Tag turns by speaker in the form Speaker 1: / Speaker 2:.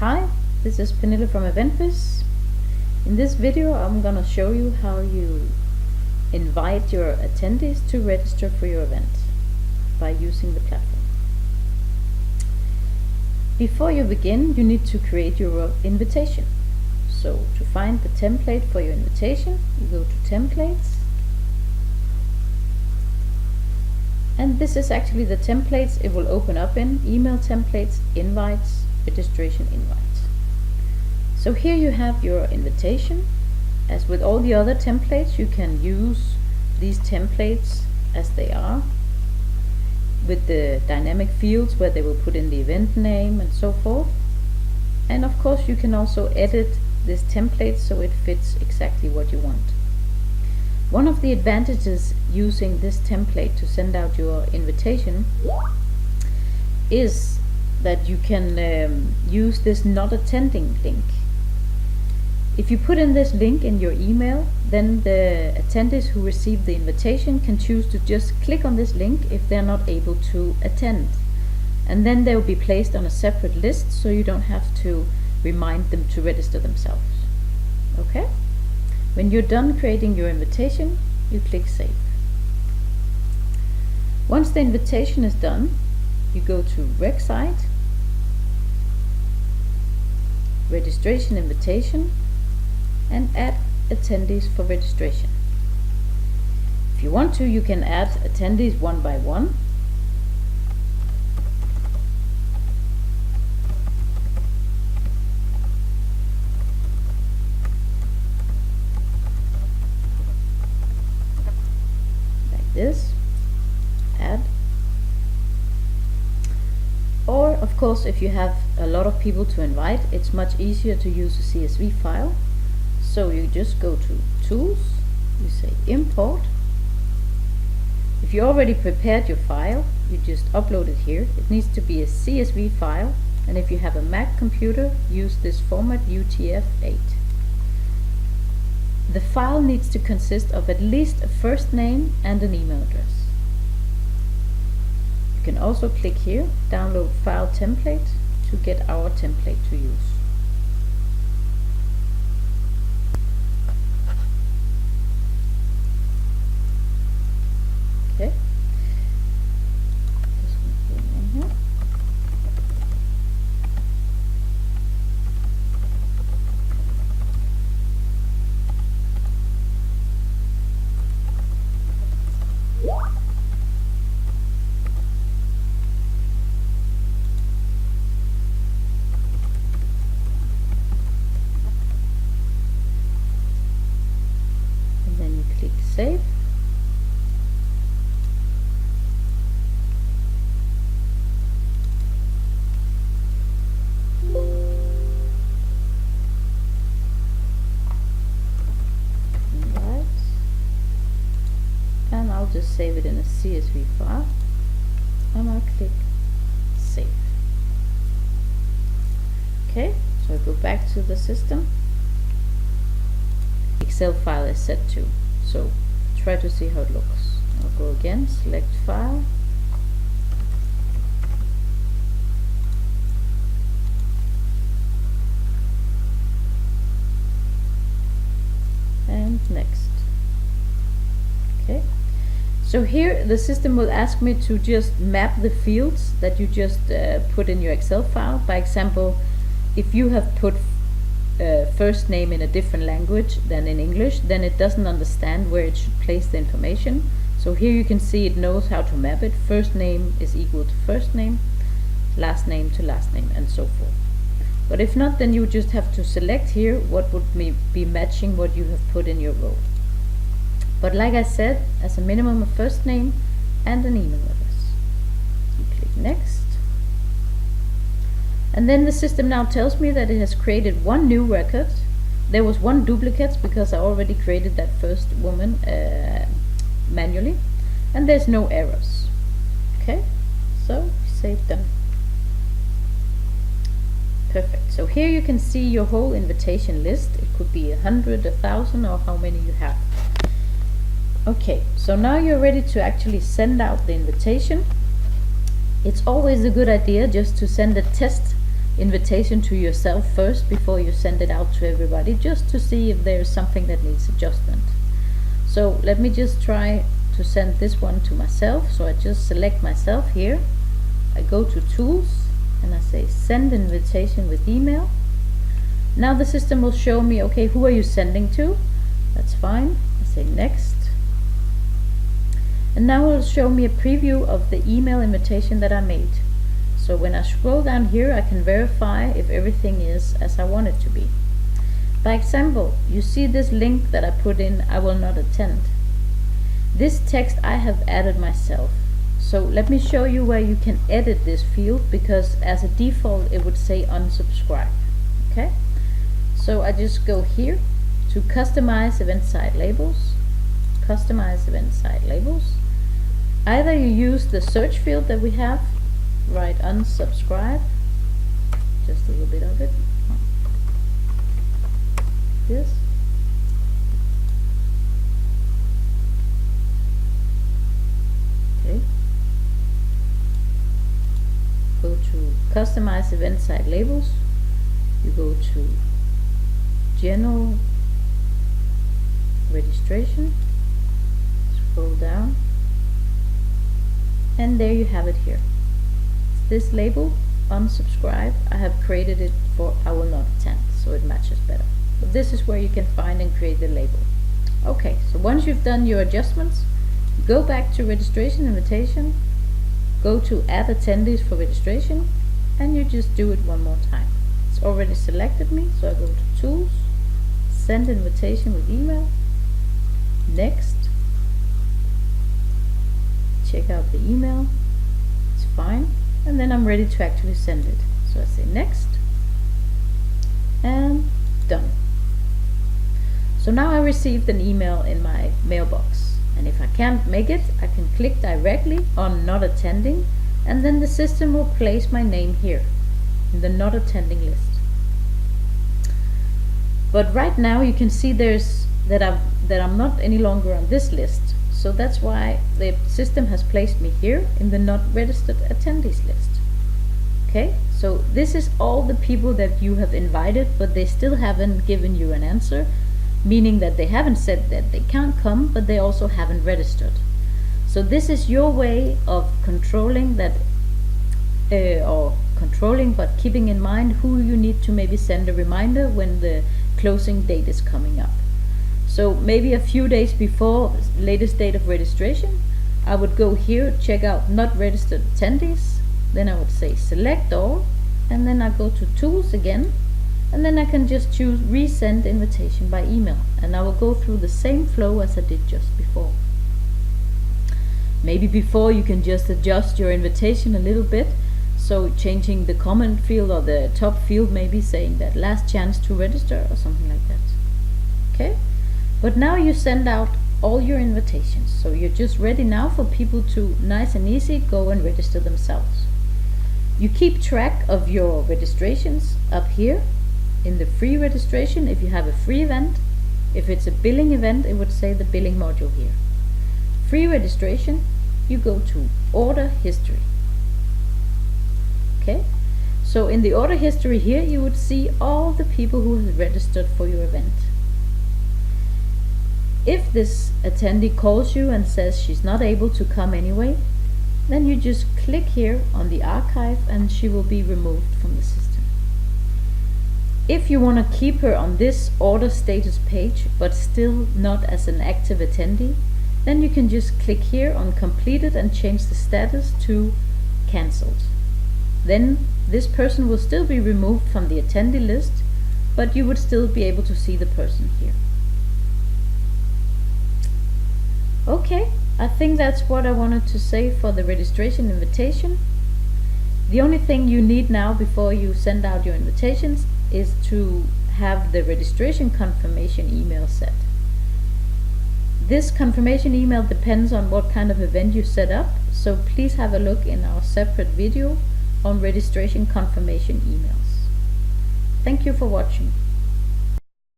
Speaker 1: Hi, this is Pernille from Eventbiz. In this video I'm gonna show you how you invite your attendees to register for your event by using the platform. Before you begin, you need to create your invitation. So to find the template for your invitation, you go to Templates. And this is actually the templates it will open up in: email templates, invites, registration invites. So here you have your invitation. As with all the other templates, you can use these templates as they are, with the dynamic fields where they will put in the event name and so forth. And of course you can also edit this template so it fits exactly what you want. One of the advantages using this template to send out your invitation is that you can use this not attending link. If you put in this link in your email, then the attendees who receive the invitation can choose to just click on this link if they're not able to attend. And then they will be placed on a separate list, so you don't have to remind them to register themselves. Okay? When you're done creating your invitation, you click Save. Once the invitation is done, you go to Rec Site, Registration Invitation, and add attendees for registration. If you want to, you can add attendees one by one. This, add. Or of course, if you have a lot of people to invite, it's much easier to use a CSV file. So you just go to Tools, you say Import. If you already prepared your file, you just upload it here. It needs to be a CSV file, and if you have a Mac computer, use this format UTF-8. The file needs to consist of at least a first name and an email address. You can also click here, Download File Template, to get our template to use. Okay. This one in here. And then you click Save. And I'll just save it in a CSV file, and I'll click Save. Okay, so I go back to the system. Excel file is set to, so try to see how it looks. I'll go again, select File, and Next. Okay. So here the system will ask me to just map the fields that you just put in your Excel file. By example, if you have put first name in a different language than in English, then it doesn't understand where it should place the information. So here you can see it knows how to map it. First name is equal to first name, last name to last name, and so forth. But if not, then you just have to select here what would be matching what you have put in your row. But like I said, as a minimum, a first name and an email address. You click Next. And then the system now tells me that it has created one new record. There was one duplicate because I already created that first woman manually. And there's no errors. Okay, so save done. Perfect. So here you can see your whole invitation list. It could be 100, 1,000, or how many you have. Okay, so now you're ready to actually send out the invitation. It's always a good idea just to send a test invitation to yourself first before you send it out to everybody, just to see if there's something that needs adjustment. So let me just try to send this one to myself. So I just select myself here, I go to tools and I say send invitation with email. Now the system will show me, okay, who are you sending to? That's fine. I say next. And now it will show me a preview of the email invitation that I made. So when I scroll down here, I can verify if everything is as I want it to be. By example, you see this link that I put in, I will not attend. This text I have added myself. So let me show you where you can edit this field, because as a default it would say unsubscribe. Okay? So I just go here to customize event site labels. Customize event site labels. Either you use the search field that we have, write unsubscribe, just a little bit of it, this, okay, go to customize event site labels, you go to general registration, scroll down, and there you have it here. This label, unsubscribe, I have created it for I will not attend, so it matches better. But this is where you can find and create the label. Okay, so once you've done your adjustments, go back to registration invitation, go to add attendees for registration, and you just do it one more time. It's already selected me, so I go to tools, send invitation with email, next, check out the email, it's fine, and then I'm ready to actually send it. So I say next, and done. So now I received an email in my mailbox, and if I can't make it, I can click directly on not attending, and then the system will place my name here in the not attending list. But right now you can see that I'm not any longer on this list. So that's why the system has placed me here in the not registered attendees list. Okay, so this is all the people that you have invited, but they still haven't given you an answer, meaning that they haven't said that they can't come, but they also haven't registered. So this is your way of controlling that, but keeping in mind who you need to maybe send a reminder when the closing date is coming up. So maybe a few days before latest date of registration, I would go here, check out not registered attendees, then I would say select all, and then I go to tools again, and then I can just choose resend invitation by email, and I will go through the same flow as I did just before. Maybe before you can just adjust your invitation a little bit, so changing the comment field or the top field, maybe saying that last chance to register or something like that. Okay? But now you send out all your invitations, so you're just ready now for people to nice and easy go and register themselves. You keep track of your registrations up here in the free registration if you have a free event. If it's a billing event, it would say the billing module here. Free registration, you go to order history. Okay, so in the order history here you would see all the people who have registered for your event. If this attendee calls you and says she's not able to come anyway, then you just click here on the archive and she will be removed from the system. If you want to keep her on this order status page but still not as an active attendee, then you can just click here on completed and change the status to cancelled. Then this person will still be removed from the attendee list, but you would still be able to see the person here. Okay, I think that's what I wanted to say for the registration invitation. The only thing you need now before you send out your invitations is to have the registration confirmation email set. This confirmation email depends on what kind of event you set up, so please have a look in our separate video on registration confirmation emails. Thank you for watching.